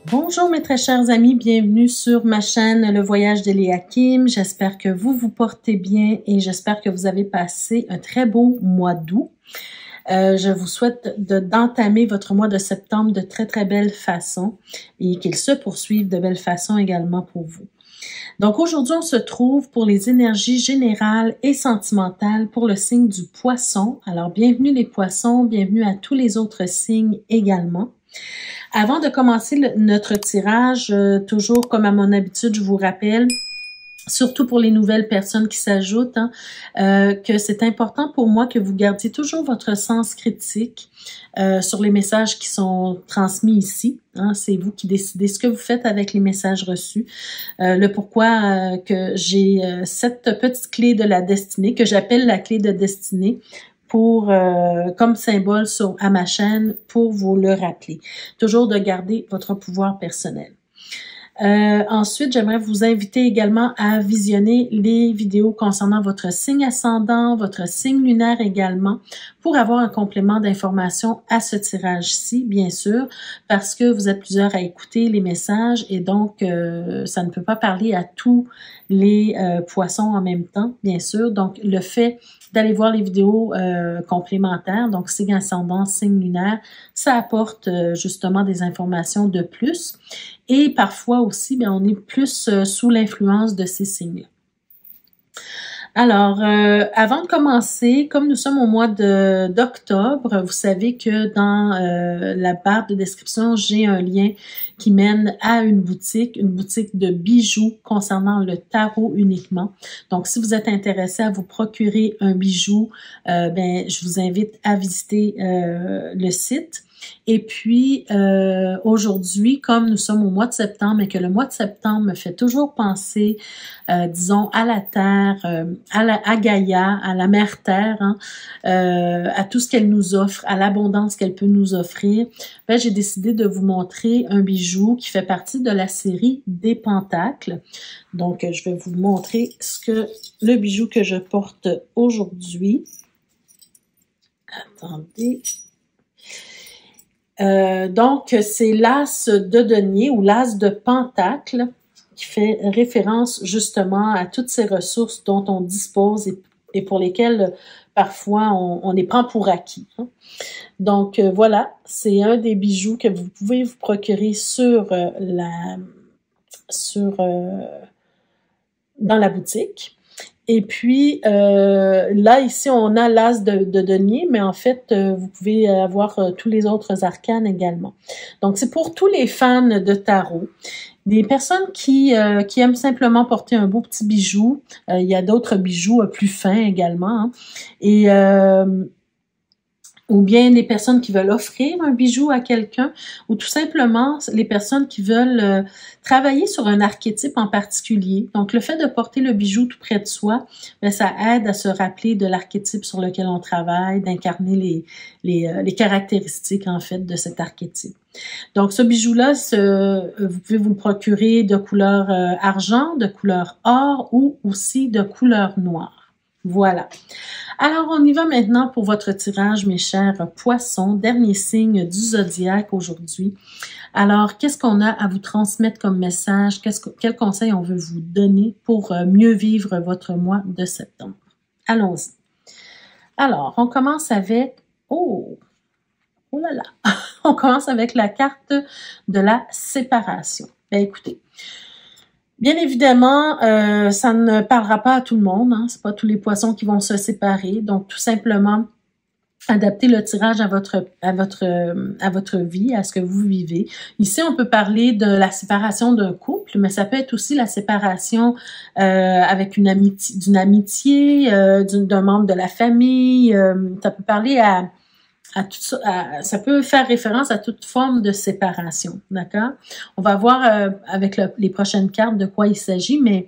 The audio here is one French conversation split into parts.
Bonjour mes très chers amis, bienvenue sur ma chaîne Le Voyage d'Eliakim. J'espère que vous vous portez bien et j'espère que vous avez passé un très beau mois d'août. Je vous souhaite d'entamer votre mois de septembre de très belle façon et qu'il se poursuive de belle façon également pour vous. Donc aujourd'hui, on se trouve pour les énergies générales et sentimentales pour le signe du Poisson. Alors bienvenue les Poissons, bienvenue à tous les autres signes également. Avant de commencer notre tirage, toujours comme à mon habitude, je vous rappelle, surtout pour les nouvelles personnes qui s'ajoutent, que c'est important pour moi que vous gardiez toujours votre sens critique sur les messages qui sont transmis ici. C'est vous qui décidez ce que vous faites avec les messages reçus. Le pourquoi que j'ai cette petite clé de la destinée, que j'appelle la clé de destinée, pour comme symbole à ma chaîne pour vous le rappeler. Toujours de garder votre pouvoir personnel. Ensuite, j'aimerais vous inviter également à visionner les vidéos concernant votre signe ascendant, votre signe lunaire également, pour avoir un complément d'information à ce tirage-ci, bien sûr, parce que vous êtes plusieurs à écouter les messages et donc ça ne peut pas parler à tous les poissons en même temps, bien sûr. Donc, le fait d'aller voir les vidéos complémentaires, donc signe ascendant, signe lunaire, ça apporte justement des informations de plus. Et parfois aussi, bien, on est plus sous l'influence de ces signes-là. Alors, avant de commencer, comme nous sommes au mois d'octobre, vous savez que dans la barre de description, j'ai un lien qui mène à une boutique de bijoux concernant le tarot uniquement. Donc, si vous êtes intéressé à vous procurer un bijou, je vous invite à visiter le site. Et puis, aujourd'hui, comme nous sommes au mois de septembre et que le mois de septembre me fait toujours penser, disons, à la Terre, à Gaïa, à la Mère Terre, à tout ce qu'elle nous offre, à l'abondance qu'elle peut nous offrir, j'ai décidé de vous montrer un bijou qui fait partie de la série des Pentacles. Donc, je vais vous montrer le bijou que je porte aujourd'hui. Attendez. Donc, c'est l'as de denier ou l'as de pentacle qui fait référence justement à toutes ces ressources dont on dispose et pour lesquelles parfois on les prend pour acquis. Donc, voilà, c'est un des bijoux que vous pouvez vous procurer dans la boutique. Et puis, là, ici, on a l'as de denier, mais en fait, vous pouvez avoir tous les autres arcanes également. Donc, c'est pour tous les fans de tarot. Des personnes qui aiment simplement porter un beau petit bijou. Il y a d'autres bijoux plus fins également. Et ou bien les personnes qui veulent offrir un bijou à quelqu'un, ou tout simplement les personnes qui veulent travailler sur un archétype en particulier. Donc, le fait de porter le bijou tout près de soi, ça aide à se rappeler de l'archétype sur lequel on travaille, d'incarner les caractéristiques, en fait, de cet archétype. Donc, ce bijou-là, vous pouvez vous le procurer de couleur argent, de couleur or ou aussi de couleur noire. Voilà. Alors, on y va maintenant pour votre tirage, mes chers poissons, dernier signe du zodiaque aujourd'hui. Alors, qu'est-ce qu'on a à vous transmettre comme message? Quel conseil on veut vous donner pour mieux vivre votre mois de septembre? Allons-y. Alors, on commence avec... Oh là là! On commence avec la carte de la séparation. Bien, écoutez. Bien évidemment, ça ne parlera pas à tout le monde. C'est pas tous les poissons qui vont se séparer. Donc, tout simplement, adapter le tirage à votre vie, à ce que vous vivez. Ici, on peut parler de la séparation d'un couple, mais ça peut être aussi la séparation avec d'une amitié, d'un membre de la famille. Ça peut parler ça peut faire référence à toute forme de séparation, d'accord? On va voir avec les prochaines cartes de quoi il s'agit, mais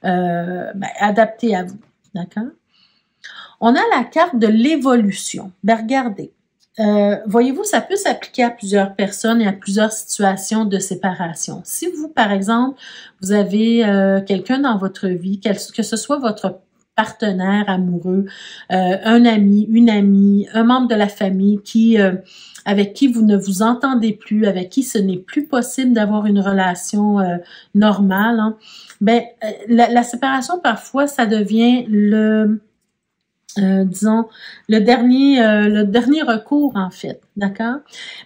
adapté à vous, d'accord? On a la carte de l'évolution. Ben, regardez, voyez-vous, ça peut s'appliquer à plusieurs personnes et à plusieurs situations de séparation. Si vous, par exemple, vous avez quelqu'un dans votre vie, que ce soit votre partenaire amoureux, un ami, une amie, un membre de la famille avec qui vous ne vous entendez plus, avec qui ce n'est plus possible d'avoir une relation normale, hein. Ben, la séparation, parfois, ça devient disons, le dernier recours, en fait, d'accord?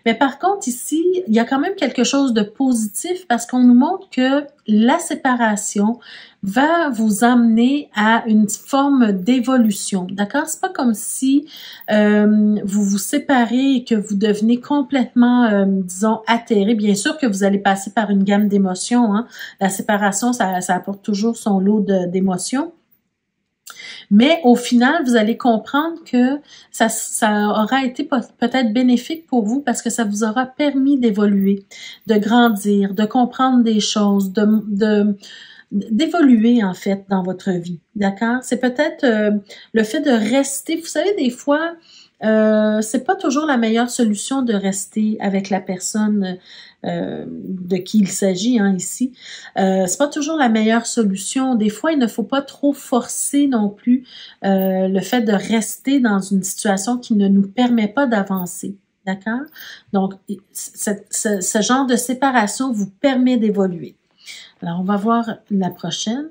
Mais par contre, ici, il y a quand même quelque chose de positif parce qu'on nous montre que la séparation va vous amener à une forme d'évolution, d'accord? C'est pas comme si vous vous séparez et que vous devenez complètement, disons, atterré. Bien sûr que vous allez passer par une gamme d'émotions, hein. La séparation, ça apporte toujours son lot d'émotions. Mais au final, vous allez comprendre que ça aura été peut-être bénéfique pour vous parce que ça vous aura permis d'évoluer, de grandir, de comprendre des choses, d'évoluer en fait dans votre vie, d'accord? C'est peut-être le fait de rester, vous savez, des fois, c'est pas toujours la meilleure solution de rester avec la personne de qui il s'agit, hein, ici. C'est pas toujours la meilleure solution. Des fois, il ne faut pas trop forcer non plus le fait de rester dans une situation qui ne nous permet pas d'avancer. D'accord? Donc, ce genre de séparation vous permet d'évoluer. Alors, on va voir la prochaine.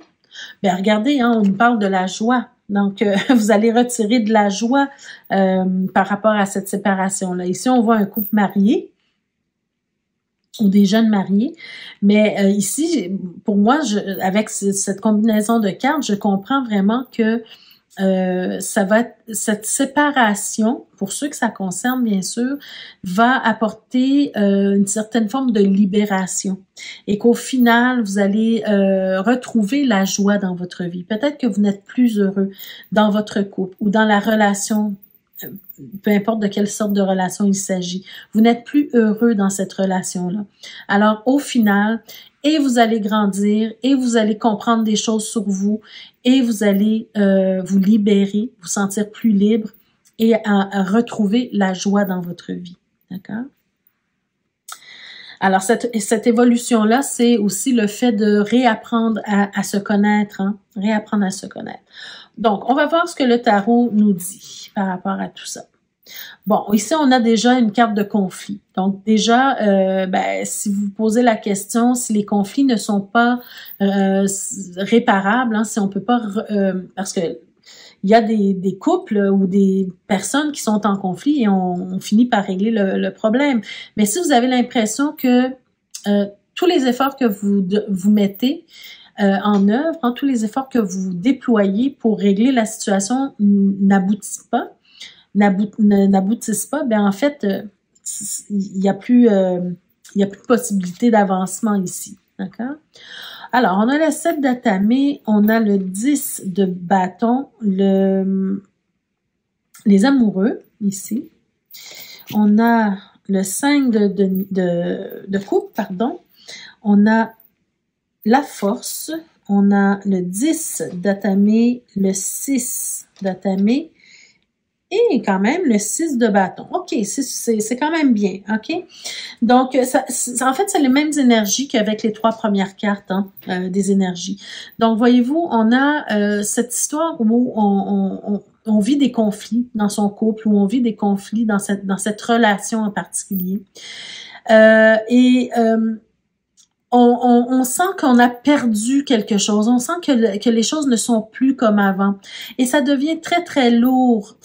Bien, regardez, hein, on nous parle de la joie. Donc, vous allez retirer de la joie par rapport à cette séparation-là. Ici, on voit un couple marié ou des jeunes mariés. Mais ici, pour moi, avec cette combinaison de cartes, je comprends vraiment que ça va être, cette séparation, pour ceux que ça concerne bien sûr, va apporter une certaine forme de libération et qu'au final, vous allez retrouver la joie dans votre vie. Peut-être que vous n'êtes plus heureux dans votre couple ou dans la relation, peu importe de quelle sorte de relation il s'agit. Vous n'êtes plus heureux dans cette relation-là. Alors, au final, et vous allez grandir, et vous allez comprendre des choses sur vous, et vous allez vous libérer, vous sentir plus libre et à retrouver la joie dans votre vie. D'accord? Alors, cette évolution-là, c'est aussi le fait de réapprendre à se connaître, hein? Réapprendre à se connaître. Donc, on va voir ce que le tarot nous dit par rapport à tout ça. Bon, ici, on a déjà une carte de conflit. Donc, déjà, si vous posez la question, si les conflits ne sont pas réparables, hein, si on peut pas... parce que il y a des couples ou des personnes qui sont en conflit et on finit par régler le problème. Mais si vous avez l'impression que tous les efforts que vous mettez en œuvre, hein, tous les efforts que vous déployez pour régler la situation n'aboutissent pas, ben en fait, il y a plus de possibilité d'avancement ici, d'accord? Alors, on a le 7 d'atamé, on a le 10 de bâton, les amoureux, ici. On a le 5 de coupe, pardon. On a la force, on a le 10 d'atamé, le 6 d'atamé, et quand même le 6 de bâton. OK, c'est quand même bien, OK? Donc, en fait, c'est les mêmes énergies qu'avec les 3 premières cartes, hein, des énergies. Donc, voyez-vous, on a cette histoire où on vit des conflits dans son couple, où on vit des conflits dans cette relation en particulier. On sent qu'on a perdu quelque chose, on sent que les choses ne sont plus comme avant. Et ça devient très, très lourd,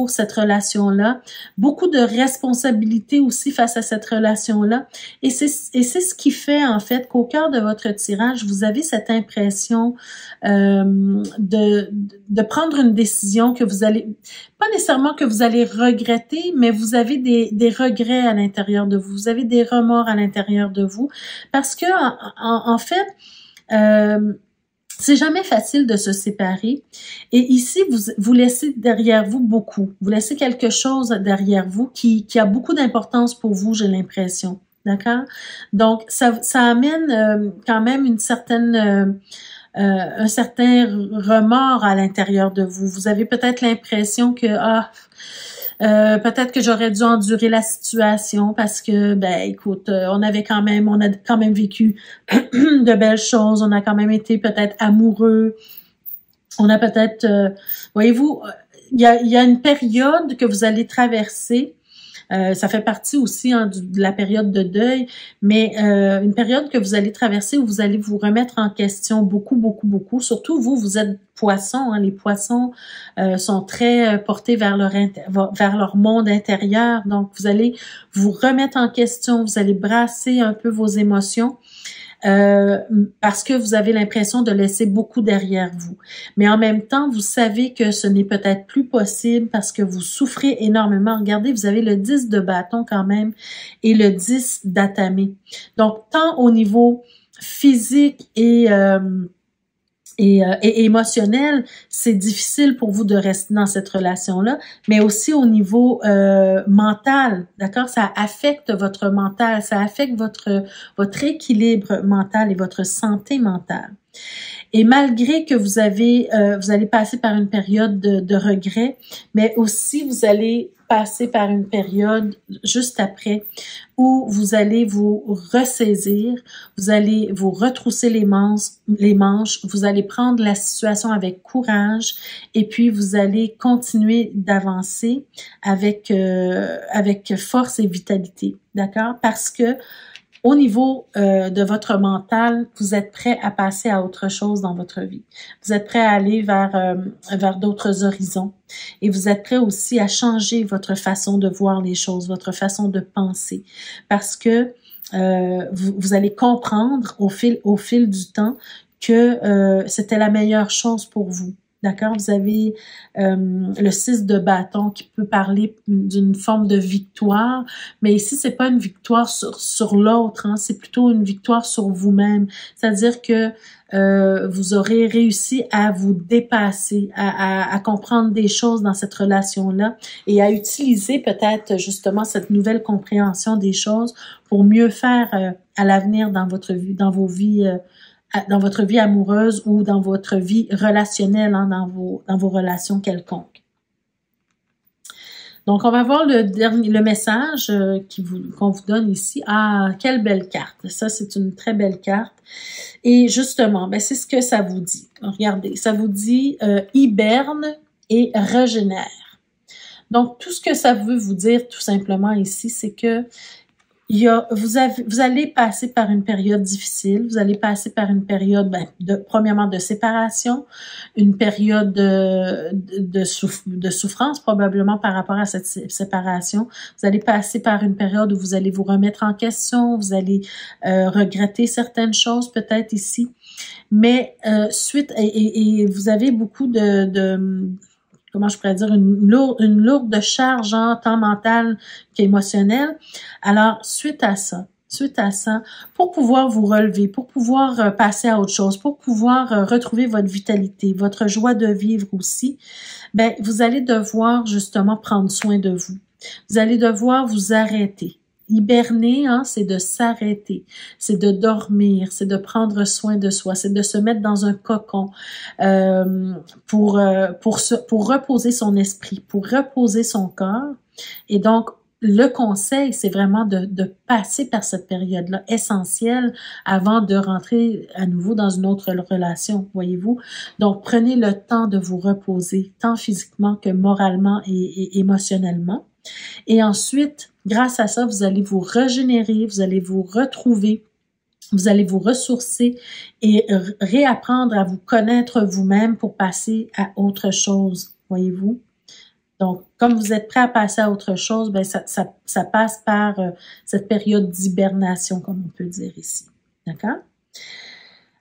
cette relation-là. Beaucoup de responsabilités aussi face à cette relation-là. Et c'est ce qui fait, en fait, qu'au cœur de votre tirage, vous avez cette impression de prendre une décision que vous allez, pas nécessairement que vous allez regretter, mais vous avez des regrets à l'intérieur de vous, vous avez des remords à l'intérieur de vous, parce que en fait, c'est jamais facile de se séparer. Et ici, vous laissez derrière vous beaucoup, vous laissez quelque chose derrière vous qui a beaucoup d'importance pour vous, j'ai l'impression, d'accord? Donc, ça amène quand même une certaine un certain remords à l'intérieur de vous. Vous avez peut-être l'impression que peut-être que j'aurais dû endurer la situation parce que écoute, on a quand même vécu de belles choses, on a quand même été peut-être amoureux. On a peut-être, voyez-vous, il y a une période que vous allez traverser. Ça fait partie aussi de la période de deuil, mais une période que vous allez traverser où vous allez vous remettre en question beaucoup, beaucoup, beaucoup. Surtout vous êtes poissons. Hein, les poissons sont très portés vers leur monde intérieur. Donc, vous allez vous remettre en question, vous allez brasser un peu vos émotions. Parce que vous avez l'impression de laisser beaucoup derrière vous. Mais en même temps, vous savez que ce n'est peut-être plus possible parce que vous souffrez énormément. Regardez, vous avez le 10 de bâton quand même et le 10 d'atamé. Donc, tant au niveau physique et émotionnel, c'est difficile pour vous de rester dans cette relation-là, mais aussi au niveau mental, d'accord? Ça affecte votre mental, ça affecte votre équilibre mental et votre santé mentale. Et malgré que vous allez passer par une période de regret, mais aussi vous allez passer par une période juste après où vous allez vous ressaisir, vous allez vous retrousser les manches, vous allez prendre la situation avec courage et puis vous allez continuer d'avancer avec force et vitalité, d'accord? Parce que au niveau de votre mental, vous êtes prêt à passer à autre chose dans votre vie. Vous êtes prêt à aller vers d'autres horizons. Et vous êtes prêt aussi à changer votre façon de voir les choses, votre façon de penser. Parce que vous allez comprendre au fil du temps que c'était la meilleure chose pour vous. D'accord? Vous avez le 6 de bâton qui peut parler d'une forme de victoire, mais ici, c'est pas une victoire sur l'autre, hein, c'est plutôt une victoire sur vous-même. C'est-à-dire que vous aurez réussi à vous dépasser, à comprendre des choses dans cette relation-là et à utiliser peut-être justement cette nouvelle compréhension des choses pour mieux faire à l'avenir dans votre vie, dans votre vie amoureuse ou dans votre vie relationnelle, hein, dans vos relations quelconques. Donc, on va voir le message qu'on vous donne ici. Ah, quelle belle carte! Ça, c'est une très belle carte. Et justement, ben, c'est ce que ça vous dit. Regardez, ça vous dit hiberne et régénère. Donc, tout ce que ça veut vous dire, tout simplement ici, c'est que vous allez passer par une période difficile, vous allez passer par une période, premièrement de séparation, une période de souffrance probablement par rapport à cette séparation. Vous allez passer par une période où vous allez vous remettre en question, vous allez regretter certaines choses peut-être ici, mais suite et vous avez beaucoup comment je pourrais dire, une lourde charge, hein, tant mentale qu'émotionnelle. Alors, suite à ça, pour pouvoir vous relever, pour pouvoir passer à autre chose, pour pouvoir retrouver votre vitalité, votre joie de vivre aussi, ben, vous allez devoir justement prendre soin de vous. Vous allez devoir vous arrêter. Hiberner, hein, c'est de s'arrêter, c'est de dormir, c'est de prendre soin de soi, c'est de se mettre dans un cocon pour reposer son esprit, pour reposer son corps. Et donc, le conseil, c'est vraiment de passer par cette période-là essentielle avant de rentrer à nouveau dans une autre relation, voyez-vous. Donc, prenez le temps de vous reposer, tant physiquement que moralement et émotionnellement. Et ensuite, grâce à ça, vous allez vous régénérer, vous allez vous retrouver, vous allez vous ressourcer et réapprendre à vous connaître vous-même pour passer à autre chose, voyez-vous. Donc, comme vous êtes prêt à passer à autre chose, ben ça passe par cette période d'hibernation, comme on peut dire ici. D'accord?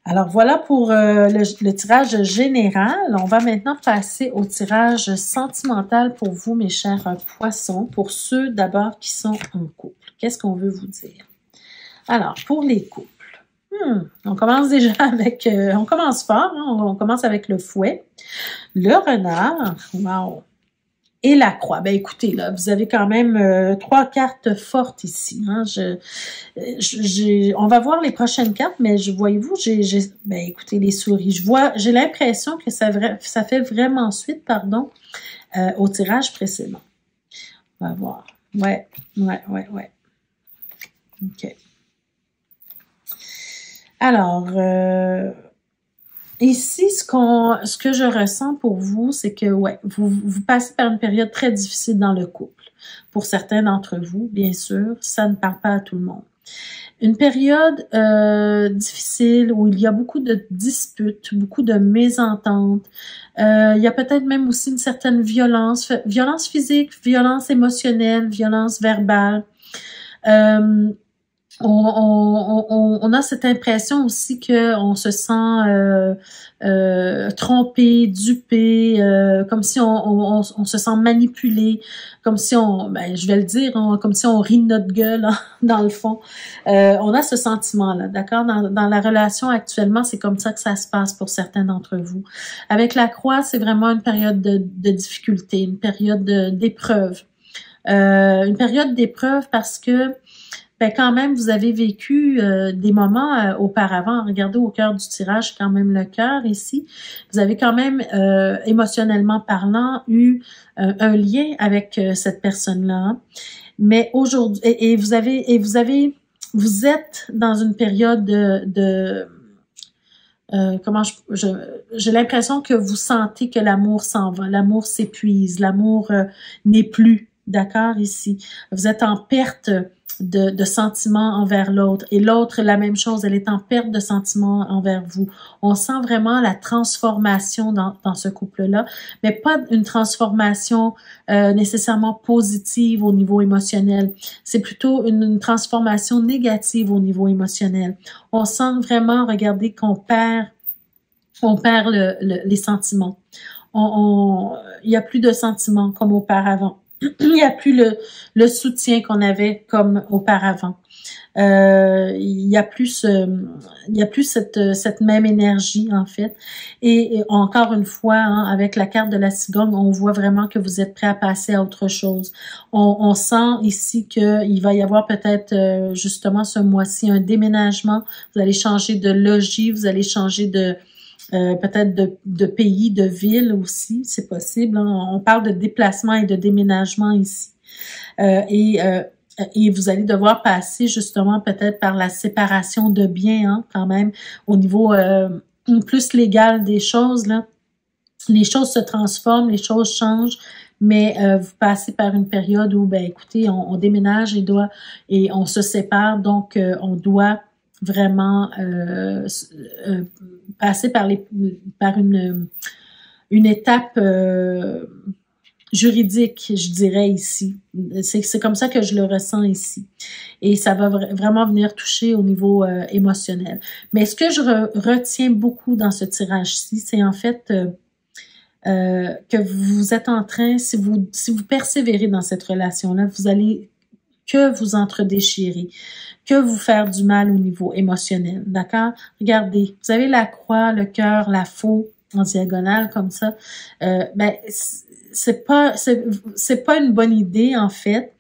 Alors, voilà pour le tirage général. On va maintenant passer au tirage sentimental pour vous, mes chers poissons, pour ceux d'abord qui sont en couple. Qu'est-ce qu'on veut vous dire? Alors, pour les couples, on commence déjà avec... on commence fort, hein? On commence avec le fouet. Le renard, wow! Et la croix. Ben écoutez, là, vous avez quand même 3 cartes fortes ici. Hein. On va voir les prochaines cartes, mais voyez-vous, ben écoutez, les souris. J'ai l'impression que ça fait vraiment suite, au tirage précédent. On va voir. Ouais. OK. Alors, Ici, ce que je ressens pour vous, c'est que ouais, vous passez par une période très difficile dans le couple. Pour certains d'entre vous, bien sûr, ça ne parle pas à tout le monde. Une période difficile où il y a beaucoup de disputes, beaucoup de mésententes. Il y a peut-être même aussi une certaine violence physique, violence émotionnelle, violence verbale. On a cette impression aussi que on se sent trompé, dupé, comme si on se sent manipulé, comme si je vais le dire, comme si on rit de notre gueule hein, dans le fond. On a ce sentiment-là, d'accord? Dans la relation actuellement, c'est comme ça que ça se passe pour certains d'entre vous. Avec la croix, c'est vraiment une période de difficulté, une période d'épreuve. Une période d'épreuve parce que quand même, vous avez vécu des moments auparavant. Regardez au cœur du tirage, quand même le cœur ici. Vous avez quand même, émotionnellement parlant, eu un lien avec cette personne-là. Mais aujourd'hui, vous êtes dans une période j'ai l'impression que vous sentez que l'amour s'en va, l'amour s'épuise, l'amour n'est plus, d'accord, ici. Vous êtes en perte de sentiments envers l'autre. Et l'autre, la même chose, elle est en perte de sentiments envers vous. On sent vraiment la transformation dans ce couple-là, mais pas une transformation nécessairement positive au niveau émotionnel. C'est plutôt une transformation négative au niveau émotionnel. On sent vraiment, regardez, qu'on perd les sentiments. Il y a plus de sentiments comme auparavant. Il n'y a plus le soutien qu'on avait comme auparavant. Il y a plus cette même énergie en fait. Et encore une fois, hein, avec la carte de la cigogne, on voit vraiment que vous êtes prêt à passer à autre chose. On sent ici qu'il va y avoir peut-être justement ce mois-ci un déménagement. Vous allez changer de logis, vous allez changer peut-être de pays, de ville aussi, c'est possible. Hein. On parle de déplacement et de déménagement ici. Et vous allez devoir passer justement peut-être par la séparation de biens, hein, quand même, au niveau plus légal des choses. Là. Les choses se transforment, les choses changent, mais vous passez par une période où, écoutez, on déménage et on se sépare, donc on doit vraiment passer par une étape juridique, je dirais ici. C'est comme ça que je le ressens ici. Et ça va vraiment venir toucher au niveau émotionnel. Mais ce que je retiens beaucoup dans ce tirage-ci, c'est en fait que vous êtes en train, si vous persévérez dans cette relation-là, vous allez que vous entredéchirer, que vous faire du mal au niveau émotionnel, d'accord? Regardez, vous avez la croix, le cœur, la faux en diagonale comme ça. C'est pas une bonne idée en fait,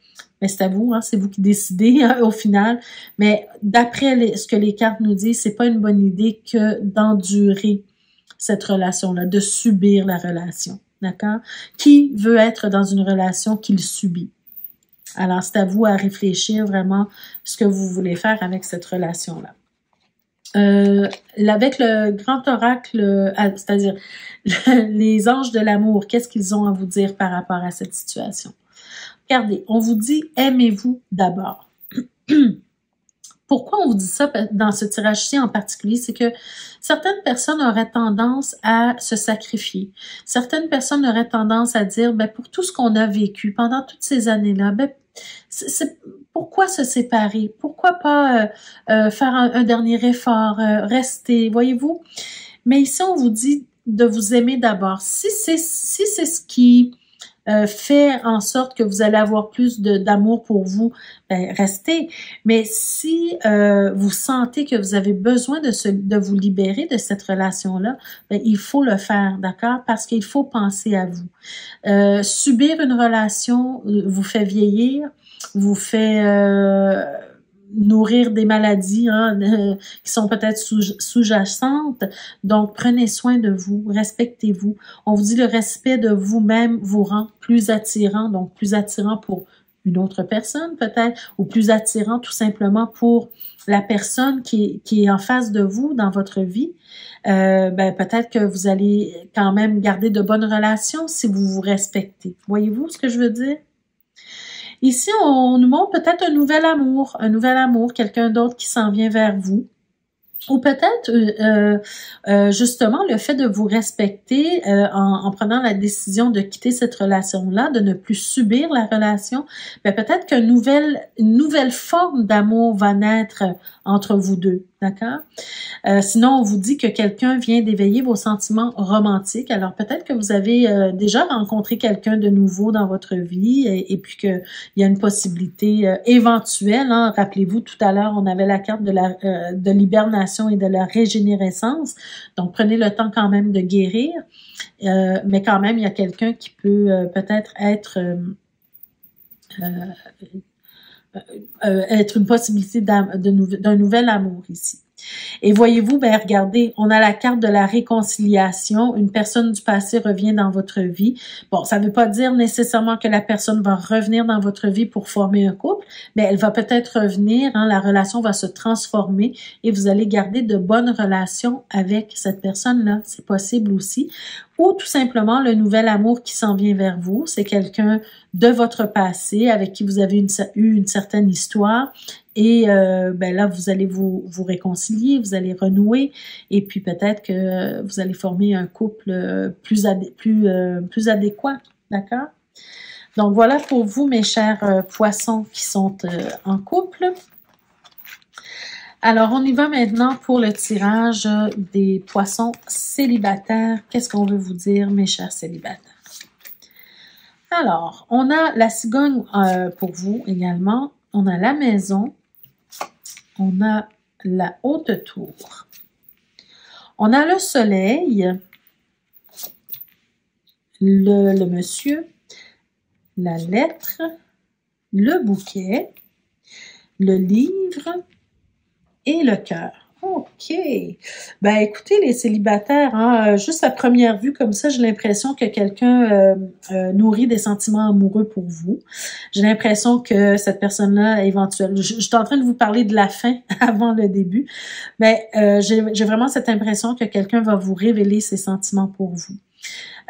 mais c'est à vous, hein, c'est vous qui décidez hein, au final. Mais d'après ce que les cartes nous disent, c'est pas une bonne idée que d'endurer cette relation-là, de subir la relation, d'accord? Qui veut être dans une relation qu'il subit? Alors, c'est à vous à réfléchir vraiment ce que vous voulez faire avec cette relation-là. Avec le grand oracle, c'est-à-dire les anges de l'amour, qu'est-ce qu'ils ont à vous dire par rapport à cette situation? Regardez, on vous dit « aimez-vous d'abord ». Pourquoi on vous dit ça dans ce tirage-ci en particulier? C'est que certaines personnes auraient tendance à se sacrifier. Certaines personnes auraient tendance à dire, pour tout ce qu'on a vécu pendant toutes ces années-là, pourquoi se séparer? Pourquoi pas faire un dernier effort, rester, voyez-vous? Mais ici, on vous dit de vous aimer d'abord. Si c'est ce qui fait en sorte que vous allez avoir plus d'amour pour vous, restez. Mais si vous sentez que vous avez besoin de vous libérer de cette relation-là, il faut le faire, d'accord? Parce qu'il faut penser à vous. Subir une relation vous fait vieillir, vous fait nourrir des maladies qui sont peut-être sous-jacentes. Donc, prenez soin de vous, respectez-vous. On vous dit le respect de vous-même vous rend plus attirant, donc plus attirant pour une autre personne peut-être, ou plus attirant tout simplement pour la personne qui est en face de vous dans votre vie, peut-être que vous allez quand même garder de bonnes relations si vous vous respectez. Voyez-vous ce que je veux dire? Ici, on nous montre peut-être un nouvel amour, quelqu'un d'autre qui s'en vient vers vous. Ou peut-être justement le fait de vous respecter en prenant la décision de quitter cette relation-là, de ne plus subir la relation, peut-être qu'une nouvelle forme d'amour va naître entre vous deux, d'accord? Sinon, on vous dit que quelqu'un vient d'éveiller vos sentiments romantiques. Alors peut-être que vous avez déjà rencontré quelqu'un de nouveau dans votre vie et puis qu'il y a une possibilité éventuelle. Hein. Rappelez-vous, tout à l'heure, on avait la carte de l'hibernation et de la régénérescence. Donc, prenez le temps quand même de guérir. Mais quand même, il y a quelqu'un qui peut peut-être être une possibilité d'un nouvel amour ici. Et voyez-vous, regardez, on a la carte de la réconciliation. Une personne du passé revient dans votre vie. Bon, ça ne veut pas dire nécessairement que la personne va revenir dans votre vie pour former un couple, mais elle va peut-être revenir, hein, la relation va se transformer et vous allez garder de bonnes relations avec cette personne-là. C'est possible aussi. Ou tout simplement le nouvel amour qui s'en vient vers vous. C'est quelqu'un de votre passé avec qui vous avez eu une certaine histoire. Et là, vous allez vous réconcilier, vous allez renouer, et puis peut-être que vous allez former un couple plus adéquat, d'accord? Donc voilà pour vous, mes chers poissons qui sont en couple. Alors, on y va maintenant pour le tirage des poissons célibataires. Qu'est-ce qu'on veut vous dire, mes chers célibataires? Alors, on a la cigogne pour vous également. On a la maison. On a la haute tour. On a le soleil, le monsieur, la lettre, le bouquet, le livre et le cœur. OK. Écoutez, les célibataires, hein, juste à première vue comme ça, j'ai l'impression que quelqu'un nourrit des sentiments amoureux pour vous. J'ai l'impression que cette personne-là, éventuellement, je suis en train de vous parler de la fin avant le début, mais j'ai vraiment cette impression que quelqu'un va vous révéler ses sentiments pour vous.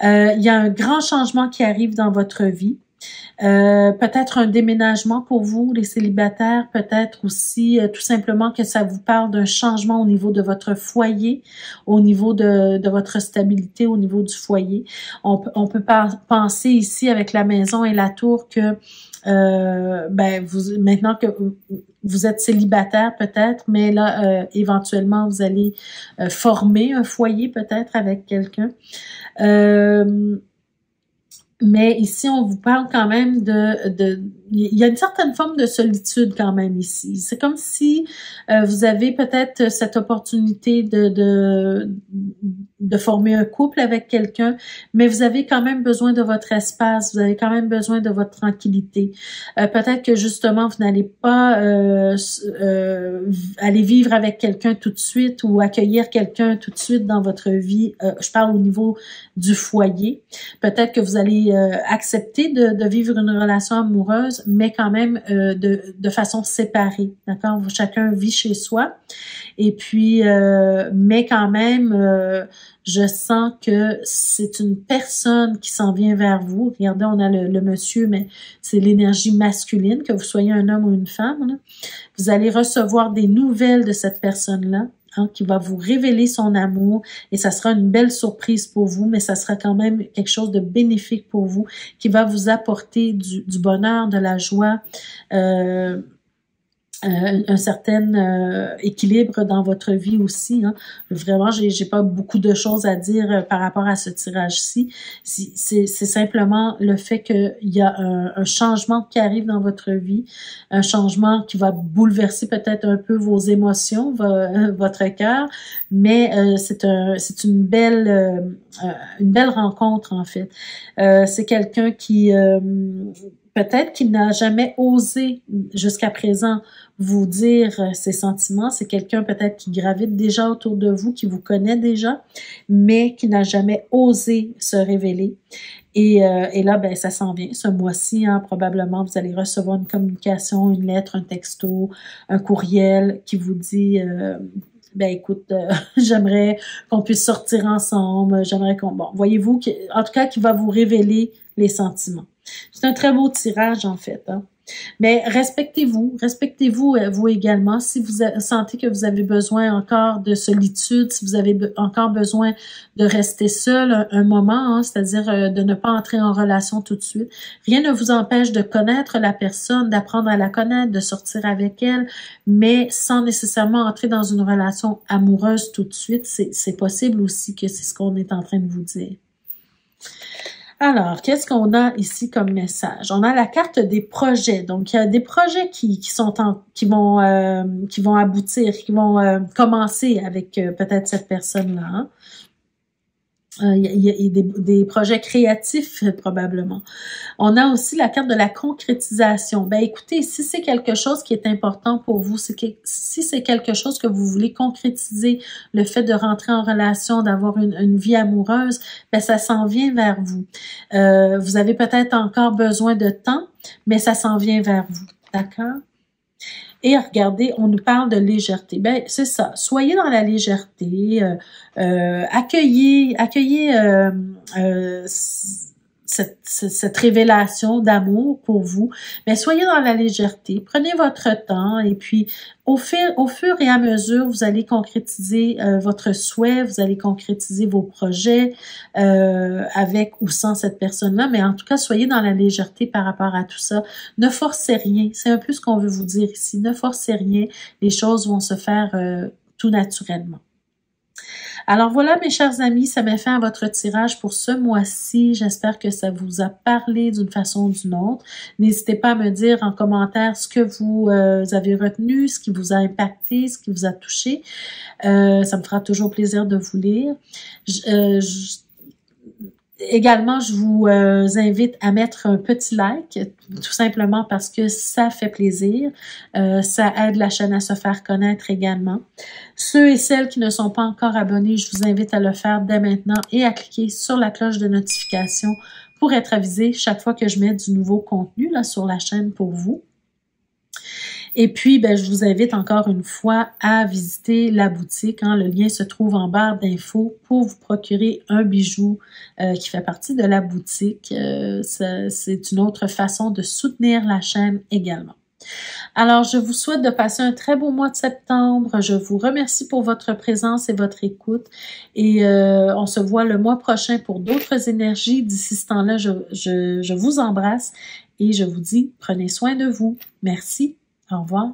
Il y a un grand changement qui arrive dans votre vie. Peut-être un déménagement pour vous, les célibataires, peut-être aussi tout simplement que ça vous parle d'un changement au niveau de votre foyer, au niveau de votre stabilité, au niveau du foyer. On peut penser ici avec la maison et la tour que maintenant que vous êtes célibataire peut-être, mais là éventuellement vous allez former un foyer peut-être avec quelqu'un. Mais ici, on vous parle quand même il y a une certaine forme de solitude quand même ici. C'est comme si vous avez peut-être cette opportunité de former un couple avec quelqu'un, mais vous avez quand même besoin de votre espace, vous avez quand même besoin de votre tranquillité. Peut-être que justement, vous n'allez pas aller vivre avec quelqu'un tout de suite ou accueillir quelqu'un tout de suite dans votre vie. Je parle au niveau du foyer. Peut-être que vous allez accepter de vivre une relation amoureuse, mais quand même de façon séparée, d'accord? Chacun vit chez soi, et puis, mais quand même, je sens que c'est une personne qui s'en vient vers vous. Regardez, on a le monsieur, mais c'est l'énergie masculine, que vous soyez un homme ou une femme, là. Vous allez recevoir des nouvelles de cette personne-là, hein, qui va vous révéler son amour, et ça sera une belle surprise pour vous, mais ça sera quand même quelque chose de bénéfique pour vous, qui va vous apporter du bonheur, de la joie, un certain équilibre dans votre vie aussi. Hein. Vraiment, j'ai pas beaucoup de choses à dire par rapport à ce tirage-ci. C'est simplement le fait qu'il y a un changement qui arrive dans votre vie, un changement qui va bouleverser peut-être un peu vos émotions, votre cœur, mais c'est une belle rencontre en fait. C'est quelqu'un qui peut-être qu'il n'a jamais osé jusqu'à présent vous dire ses sentiments. C'est quelqu'un peut-être qui gravite déjà autour de vous, qui vous connaît déjà, mais qui n'a jamais osé se révéler. Et là, ben, ça s'en vient. Ce mois-ci, hein, probablement, vous allez recevoir une communication, une lettre, un texto, un courriel qui vous dit ben écoute, j'aimerais qu'on puisse sortir ensemble, j'aimerais qu'on... Bon, voyez-vous, en tout cas, qui va vous révéler les sentiments. C'est un très beau tirage, en fait, hein. Mais respectez-vous vous également. Si vous sentez que vous avez besoin encore de solitude, si vous avez encore besoin de rester seul un moment, hein, c'est-à-dire de ne pas entrer en relation tout de suite, rien ne vous empêche de connaître la personne, d'apprendre à la connaître, de sortir avec elle, mais sans nécessairement entrer dans une relation amoureuse tout de suite. C'est possible aussi que c'est ce qu'on est en train de vous dire. Alors, qu'est-ce qu'on a ici comme message? On a la carte des projets. Donc, il y a des projets qui vont aboutir, qui vont commencer avec peut-être cette personne-là, hein? Il y a des projets créatifs, probablement. On a aussi la carte de la concrétisation. Ben, écoutez, si c'est quelque chose qui est important pour vous, si c'est quelque chose que vous voulez concrétiser, le fait de rentrer en relation, d'avoir une vie amoureuse, ben, ça s'en vient vers vous. Vous avez peut-être encore besoin de temps, mais ça s'en vient vers vous. D'accord? Et regardez, on nous parle de légèreté. Ben c'est ça. Soyez dans la légèreté, accueillez cette révélation d'amour pour vous. Mais soyez dans la légèreté. Prenez votre temps et puis au fur et à mesure, vous allez concrétiser votre souhait, vous allez concrétiser vos projets avec ou sans cette personne-là. Mais en tout cas, soyez dans la légèreté par rapport à tout ça. Ne forcez rien. C'est un peu ce qu'on veut vous dire ici. Ne forcez rien. Les choses vont se faire tout naturellement. Alors voilà, mes chers amis, ça met fin à votre tirage pour ce mois-ci. J'espère que ça vous a parlé d'une façon ou d'une autre. N'hésitez pas à me dire en commentaire ce que vous avez retenu, ce qui vous a impacté, ce qui vous a touché. Ça me fera toujours plaisir de vous lire. Également, je vous invite à mettre un petit like, tout simplement parce que ça fait plaisir. Ça aide la chaîne à se faire connaître également. Ceux et celles qui ne sont pas encore abonnés, je vous invite à le faire dès maintenant et à cliquer sur la cloche de notification pour être avisé chaque fois que je mets du nouveau contenu là sur la chaîne pour vous. Et puis, ben, je vous invite encore une fois à visiter la boutique. Hein. Le lien se trouve en barre d'infos pour vous procurer un bijou qui fait partie de la boutique. C'est une autre façon de soutenir la chaîne également. Alors, je vous souhaite de passer un très beau mois de septembre. Je vous remercie pour votre présence et votre écoute. Et on se voit le mois prochain pour d'autres énergies. D'ici ce temps-là, je vous embrasse et je vous dis, prenez soin de vous. Merci. Au revoir.